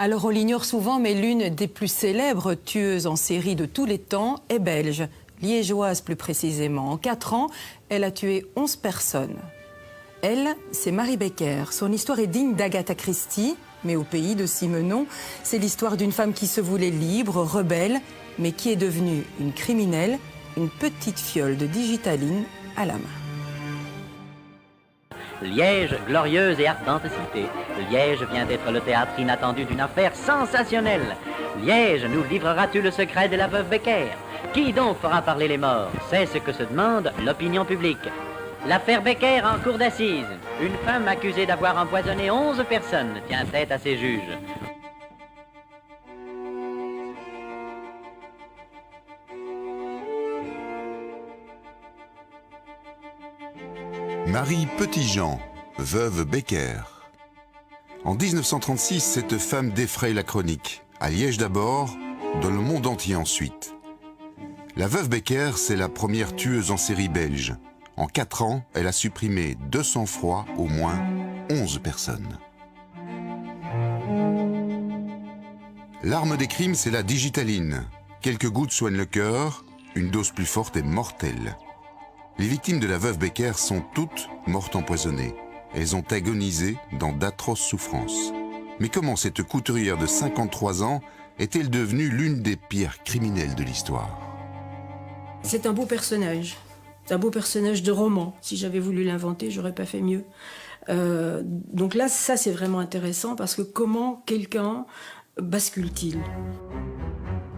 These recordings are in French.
Alors on l'ignore souvent, mais l'une des plus célèbres tueuses en série de tous les temps est belge, liégeoise plus précisément. En 4 ans, elle a tué 11 personnes. Elle, c'est Marie Becker. Son histoire est digne d'Agatha Christie, mais au pays de Simenon, c'est l'histoire d'une femme qui se voulait libre, rebelle, mais qui est devenue une criminelle, une petite fiole de digitaline à la main. Liège, glorieuse et ardente cité. Liège vient d'être le théâtre inattendu d'une affaire sensationnelle. Liège, nous livreras-tu le secret de la veuve Becker? Qui donc fera parler les morts? C'est ce que se demande l'opinion publique. L'affaire Becker en cour d'assises. Une femme accusée d'avoir empoisonné 11 personnes tient tête à ses juges. Marie Petitjean, veuve Becker. En 1936, cette femme défraye la chronique, à Liège d'abord, dans le monde entier ensuite. La veuve Becker, c'est la première tueuse en série belge. En 4 ans, elle a supprimé de sang-froid au moins 11 personnes. L'arme des crimes, c'est la digitaline. Quelques gouttes soignent le cœur, une dose plus forte est mortelle. Les victimes de la veuve Becker sont toutes mortes empoisonnées. Elles ont agonisé dans d'atroces souffrances. Mais comment cette couturière de 53 ans est-elle devenue l'une des pires criminelles de l'histoire? C'est un beau personnage. C'est un beau personnage de roman. Si j'avais voulu l'inventer, j'aurais pas fait mieux. Donc là, ça c'est vraiment intéressant parce que comment quelqu'un bascule-t-il?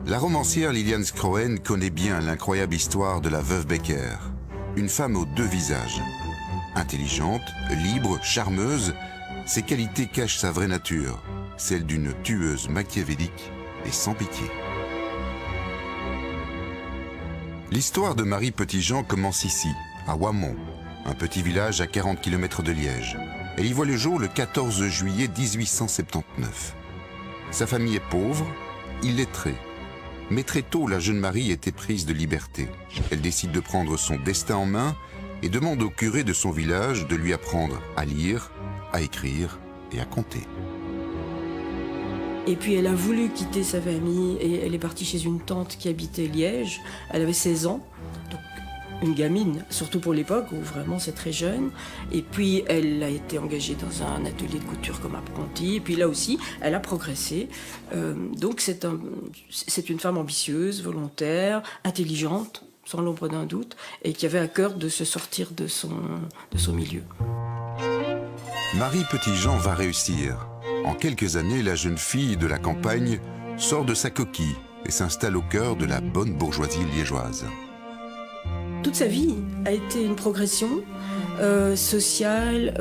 La romancière Liliane Scroen connaît bien l'incroyable histoire de la veuve Becker. Une femme aux 2 visages. Intelligente, libre, charmeuse, ses qualités cachent sa vraie nature, celle d'une tueuse machiavélique et sans pitié. L'histoire de Marie Petitjean commence ici, à Ouamont, un petit village à 40 km de Liège. Elle y voit le jour le 14 juillet 1879. Sa famille est pauvre, illettrée. Mais très tôt, la jeune Marie était prise de liberté. Elle décide de prendre son destin en main et demande au curé de son village de lui apprendre à lire, à écrire et à compter. Et puis elle a voulu quitter sa famille et elle est partie chez une tante qui habitait Liège. Elle avait 16 ans, donc une gamine, surtout pour l'époque où vraiment c'est très jeune. Et puis elle a été engagée dans un atelier de couture comme apprentie. Et puis là aussi, elle a progressé. Donc c'est une femme ambitieuse, volontaire, intelligente, sans l'ombre d'un doute, et qui avait à cœur de se sortir de son milieu. Marie Petitjean va réussir. En quelques années, la jeune fille de la campagne sort de sa coquille et s'installe au cœur de la bonne bourgeoisie liégeoise. Toute sa vie a été une progression sociale,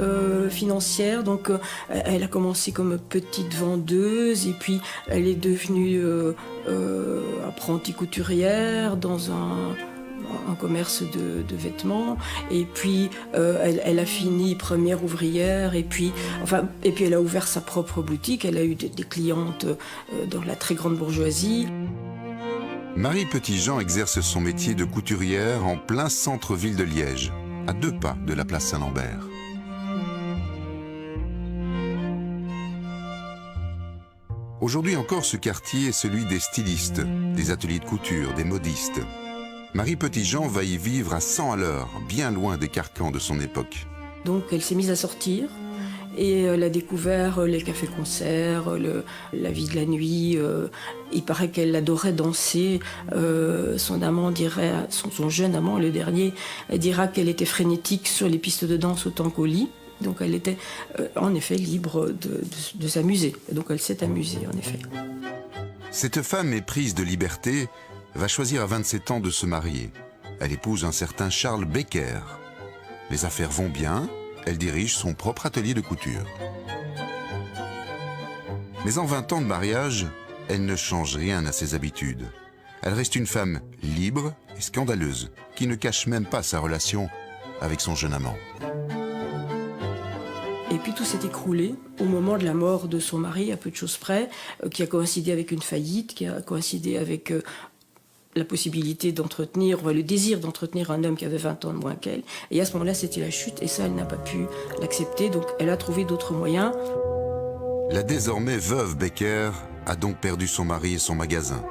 financière. Donc elle a commencé comme petite vendeuse et puis elle est devenue apprentie couturière dans un commerce de vêtements, et puis elle a fini première ouvrière, et puis elle a ouvert sa propre boutique. Elle a eu des clientes dans la très grande bourgeoisie. Marie Petitjean exerce son métier de couturière en plein centre-ville de Liège, à 2 pas de la place Saint-Lambert. Aujourd'hui encore, ce quartier est celui des stylistes, des ateliers de couture, des modistes. Marie Petitjean va y vivre à 100 à l'heure, bien loin des carcans de son époque. Donc elle s'est mise à sortir et elle a découvert les cafés-concerts, la vie de la nuit. Il paraît qu'elle adorait danser. Son amant dirait, son jeune amant, le dernier, dira qu'elle était frénétique sur les pistes de danse autant qu'au lit. Donc elle était en effet libre de s'amuser. Donc elle s'est amusée en effet. Cette femme éprise de liberté va choisir à 27 ans de se marier. Elle épouse un certain Charles Becker. Les affaires vont bien, elle dirige son propre atelier de couture. Mais en 20 ans de mariage, elle ne change rien à ses habitudes. Elle reste une femme libre et scandaleuse, qui ne cache même pas sa relation avec son jeune amant. Et puis tout s'est écroulé au moment de la mort de son mari, à peu de choses près, qui a coïncidé avec une faillite, qui a coïncidé avec la possibilité d'entretenir, le désir d'entretenir un homme qui avait 20 ans de moins qu'elle. Et à ce moment-là, c'était la chute, et ça, elle n'a pas pu l'accepter, donc elle a trouvé d'autres moyens. La désormais veuve Becker a donc perdu son mari et son magasin.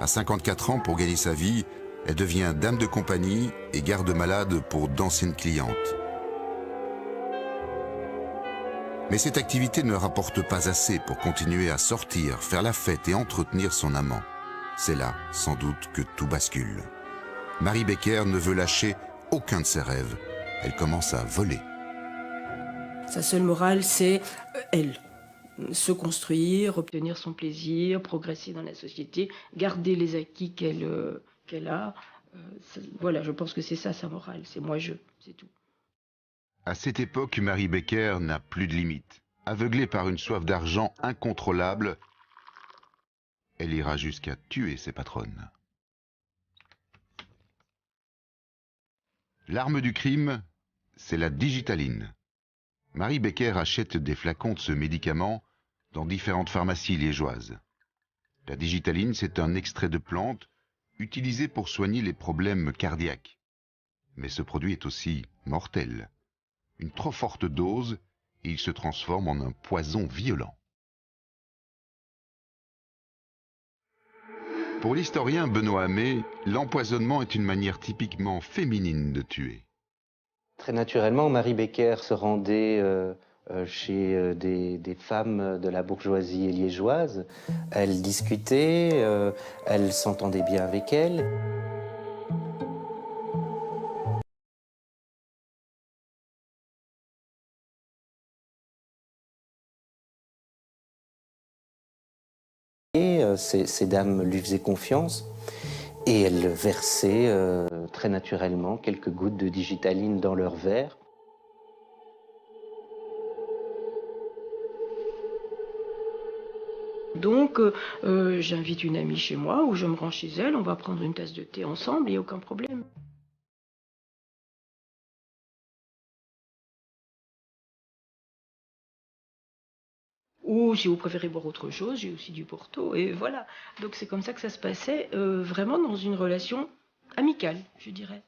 À 54 ans, pour gagner sa vie, elle devient dame de compagnie et garde-malade pour d'anciennes clientes. Mais cette activité ne rapporte pas assez pour continuer à sortir, faire la fête et entretenir son amant. C'est là, sans doute, que tout bascule. Marie Becker ne veut lâcher aucun de ses rêves. Elle commence à voler. Sa seule morale, c'est elle. Se construire, obtenir son plaisir, progresser dans la société, garder les acquis qu'elle a. Voilà, je pense que c'est ça sa morale, c'est moi-je, c'est tout. À cette époque, Marie Becker n'a plus de limite. Aveuglée par une soif d'argent incontrôlable, elle ira jusqu'à tuer ses patronnes. L'arme du crime, c'est la digitaline. Marie Becker achète des flacons de ce médicament dans différentes pharmacies liégeoises. La digitaline, c'est un extrait de plante utilisé pour soigner les problèmes cardiaques. Mais ce produit est aussi mortel. Une trop forte dose et il se transforme en un poison violent. Pour l'historien Benoît Hamé, l'empoisonnement est une manière typiquement féminine de tuer. Très naturellement, Marie Becker se rendait chez des femmes de la bourgeoisie liégeoise. Elle discutait, elle s'entendait bien avec elles. Et ces dames lui faisaient confiance. Et elles versaient très naturellement quelques gouttes de digitaline dans leur verre. Donc, j'invite une amie chez moi ou je me rends chez elle, on va prendre une tasse de thé ensemble, il n'y a aucun problème. Ou si vous préférez boire autre chose, j'ai aussi du Porto, et voilà. Donc c'est comme ça que ça se passait, vraiment dans une relation amicale, je dirais.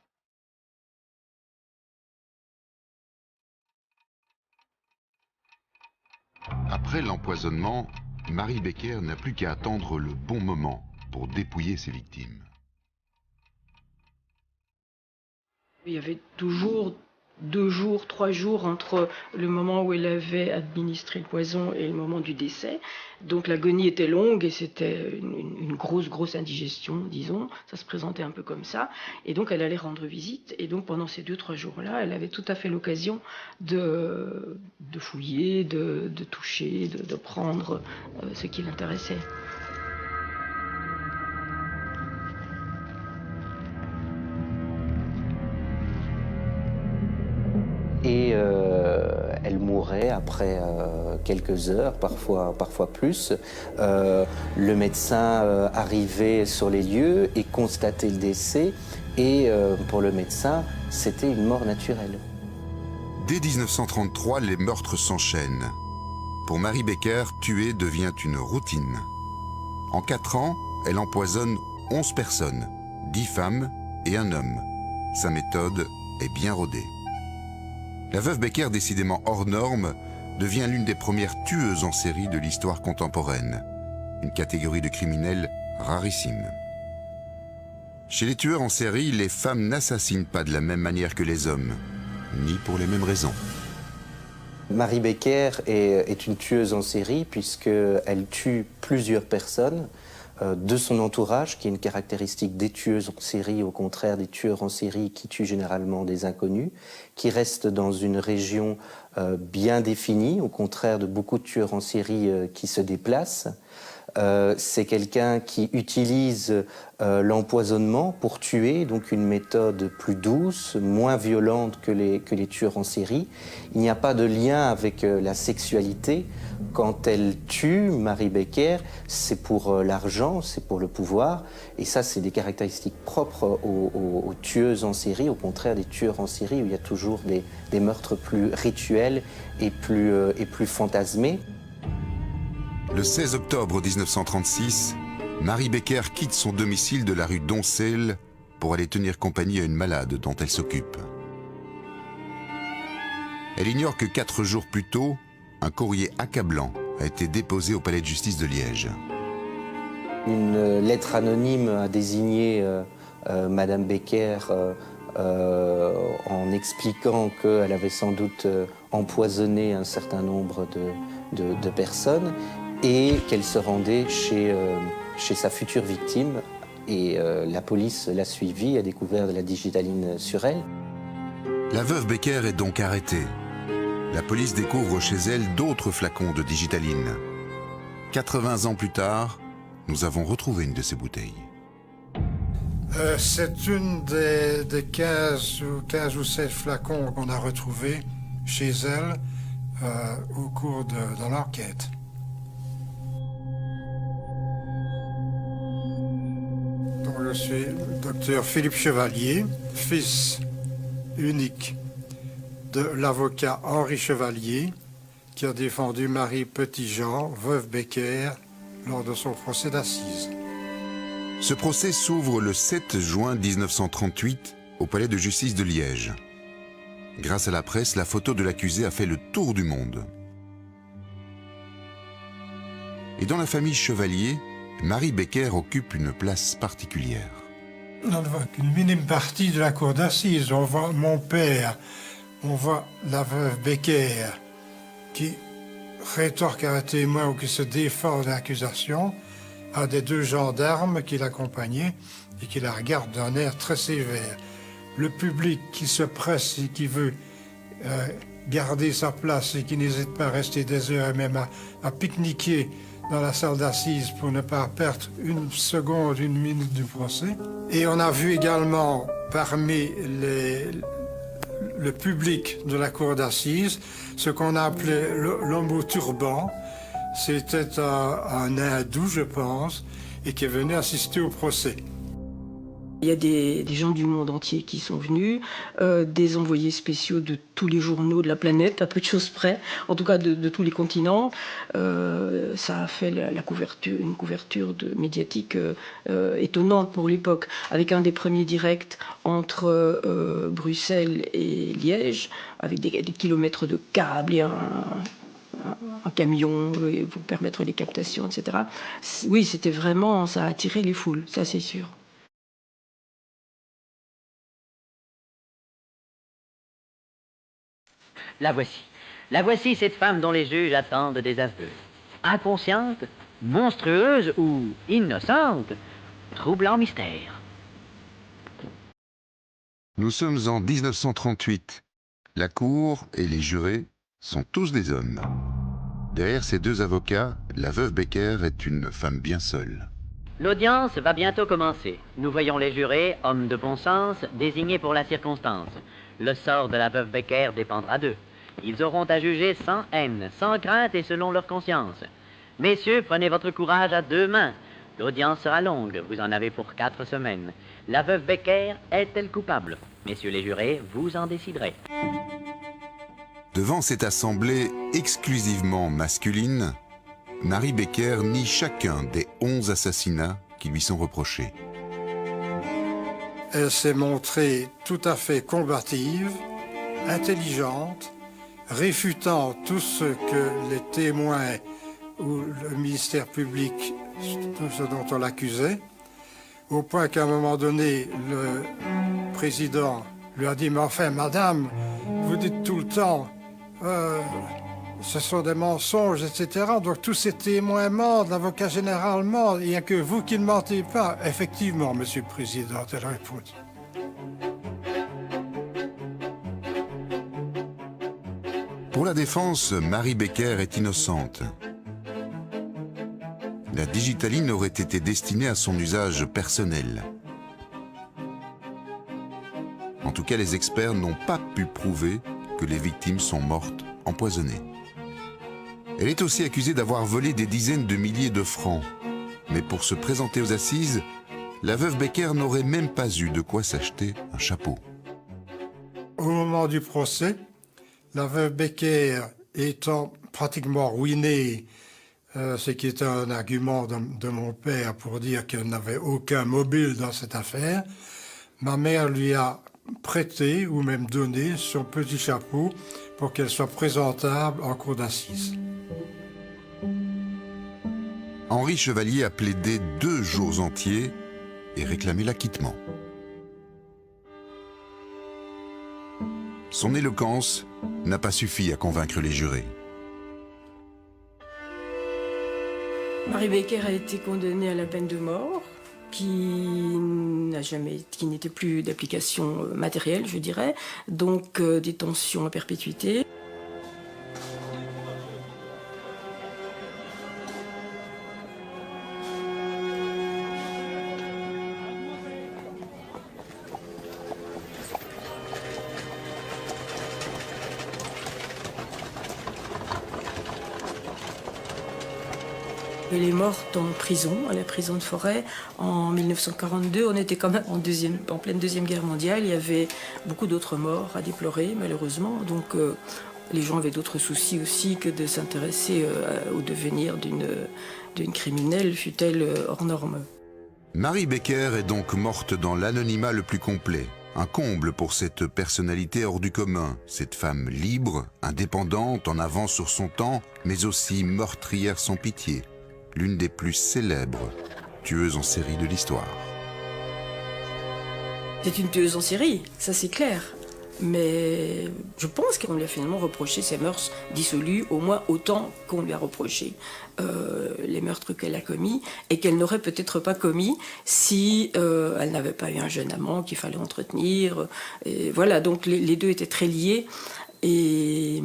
Après l'empoisonnement, Marie Becker n'a plus qu'à attendre le bon moment pour dépouiller ses victimes. Il y avait toujours 2 jours, 3 jours entre le moment où elle avait administré le poison et le moment du décès. Donc l'agonie était longue et c'était une grosse indigestion, disons. Ça se présentait un peu comme ça. Et donc elle allait rendre visite. Et donc pendant ces 2-3 jours-là, elle avait tout à fait l'occasion de fouiller, de toucher, de prendre ce qui l'intéressait. Et elle mourait après quelques heures, parfois plus. Le médecin arrivait sur les lieux et constatait le décès. Et pour le médecin, c'était une mort naturelle. Dès 1933, les meurtres s'enchaînent. Pour Marie Becker, tuer devient une routine. En 4 ans, elle empoisonne 11 personnes, 10 femmes et un homme. Sa méthode est bien rodée. La veuve Becker, décidément hors norme, devient l'une des premières tueuses en série de l'histoire contemporaine. Une catégorie de criminels rarissime. Chez les tueurs en série, les femmes n'assassinent pas de la même manière que les hommes, ni pour les mêmes raisons. Marie Becker est une tueuse en série puisqu'elle tue plusieurs personnes de son entourage, qui est une caractéristique des tueuses en série, au contraire des tueurs en série qui tuent généralement des inconnus, qui restent dans une région bien définie, au contraire de beaucoup de tueurs en série qui se déplacent. C'est quelqu'un qui utilise l'empoisonnement pour tuer, donc une méthode plus douce, moins violente que les tueurs en série. Il n'y a pas de lien avec la sexualité. Quand elle tue, Marie Becker, c'est pour l'argent, c'est pour le pouvoir. Et ça, c'est des caractéristiques propres aux tueuses en série, au contraire des tueurs en série, où il y a toujours des meurtres plus rituels et plus fantasmés. Le 16 octobre 1936, Marie Becker quitte son domicile de la rue Doncel pour aller tenir compagnie à une malade dont elle s'occupe. Elle ignore que 4 jours plus tôt, un courrier accablant a été déposée au palais de justice de Liège. Une lettre anonyme a désigné Madame Becker en expliquant qu'elle avait sans doute empoisonné un certain nombre de personnes et qu'elle se rendait chez sa future victime. Et la police l'a suivie, a découvert de la digitaline sur elle. La veuve Becker est donc arrêtée. La police découvre chez elle d'autres flacons de digitaline. 80 ans plus tard, nous avons retrouvé une de ces bouteilles. C'est une des 15 ou 16 flacons qu'on a retrouvés chez elle au cours de l'enquête. Donc, je suis le docteur Philippe Chevalier, fils unique de l'avocat Henri Chevalier, qui a défendu Marie Petitjean, veuve Becker, lors de son procès d'assises. Ce procès s'ouvre le 7 juin 1938 au palais de justice de Liège. Grâce à la presse, la photo de l'accusé a fait le tour du monde. Et dans la famille Chevalier, Marie Becker occupe une place particulière. On ne voit qu'une minime partie de la cour d'assises. On voit mon père, on voit la veuve Becker qui rétorque à un témoin ou qui se défend de l'accusation, à des deux gendarmes qui l'accompagnaient et qui la regardent d'un air très sévère. Le public qui se presse et qui veut garder sa place et qui n'hésite pas à rester des heures et même à pique-niquer dans la salle d'assises pour ne pas perdre une seconde, une minute du procès. Et on a vu également parmi le public de la cour d'assises ce qu'on a appelé l'homme au turban. C'était un hindou, je pense, et qui est venu assister au procès. Il y a des gens du monde entier qui sont venus, des envoyés spéciaux de tous les journaux de la planète, à peu de choses près, en tout cas de tous les continents. Ça a fait une couverture médiatique étonnante pour l'époque, avec un des premiers directs entre Bruxelles et Liège, avec des kilomètres de câbles et un camion pour permettre les captations, etc. Oui, c'était vraiment, ça a attiré les foules, ça c'est sûr. La voici. La voici, cette femme dont les juges attendent des aveux. Inconsciente, monstrueuse ou innocente, troublant mystère. Nous sommes en 1938. La cour et les jurés sont tous des hommes. Derrière ces deux avocats, la veuve Becker est une femme bien seule. L'audience va bientôt commencer. Nous voyons les jurés, hommes de bon sens, désignés pour la circonstance. Le sort de la veuve Becker dépendra d'eux. Ils auront à juger sans haine, sans crainte et selon leur conscience. Messieurs, prenez votre courage à deux mains. L'audience sera longue, vous en avez pour 4 semaines. La veuve Becker est-elle coupable? Messieurs les jurés, vous en déciderez. Devant cette assemblée exclusivement masculine, Marie Becker nie chacun des 11 assassinats qui lui sont reprochés. Elle s'est montrée tout à fait combative, intelligente, réfutant tout ce que les témoins ou le ministère public, tout ce dont on l'accusait, au point qu'à un moment donné, le président lui a dit « Mais enfin, madame, vous dites tout le temps, ce sont des mensonges, etc. Donc tous ces témoins mentent, l'avocat général ment, il n'y a que vous qui ne mentez pas. » Effectivement, monsieur le président, elle répond. Pour la défense, Marie Becker est innocente. La digitaline aurait été destinée à son usage personnel. En tout cas, les experts n'ont pas pu prouver que les victimes sont mortes empoisonnées. Elle est aussi accusée d'avoir volé des dizaines de milliers de francs. Mais pour se présenter aux assises, la veuve Becker n'aurait même pas eu de quoi s'acheter un chapeau. Au moment du procès, la veuve Becker étant pratiquement ruinée, ce qui était un argument de mon père pour dire qu'elle n'avait aucun mobile dans cette affaire, ma mère lui a prêté ou même donné son petit chapeau pour qu'elle soit présentable en cour d'assises. Henri Chevalier a plaidé 2 jours entiers et réclamé l'acquittement. Son éloquence n'a pas suffi à convaincre les jurés. Marie Becker a été condamnée à la peine de mort, qui n'était plus d'application matérielle, je dirais, donc détention à perpétuité. Elle est morte en prison, à la prison de Forêt, en 1942. On était quand même en pleine Deuxième Guerre mondiale. Il y avait beaucoup d'autres morts à déplorer, malheureusement. Donc les gens avaient d'autres soucis aussi que de s'intéresser au devenir d'une criminelle, fût-elle hors norme. Marie Becker est donc morte dans l'anonymat le plus complet. Un comble pour cette personnalité hors du commun, cette femme libre, indépendante, en avance sur son temps, mais aussi meurtrière sans pitié. L'une des plus célèbres tueuses en série de l'histoire. C'est une tueuse en série, ça c'est clair. Mais je pense qu'on lui a finalement reproché ses mœurs dissolues, au moins autant qu'on lui a reproché les meurtres qu'elle a commis, et qu'elle n'aurait peut-être pas commis si elle n'avait pas eu un jeune amant qu'il fallait entretenir. Et voilà, donc les deux étaient très liés. Et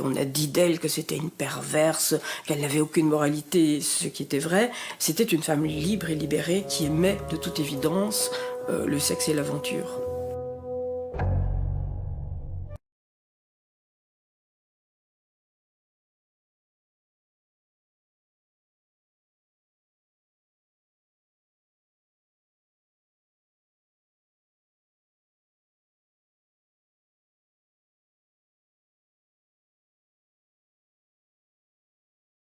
on a dit d'elle que c'était une perverse, qu'elle n'avait aucune moralité, ce qui était vrai. C'était une femme libre et libérée qui aimait de toute évidence le sexe et l'aventure.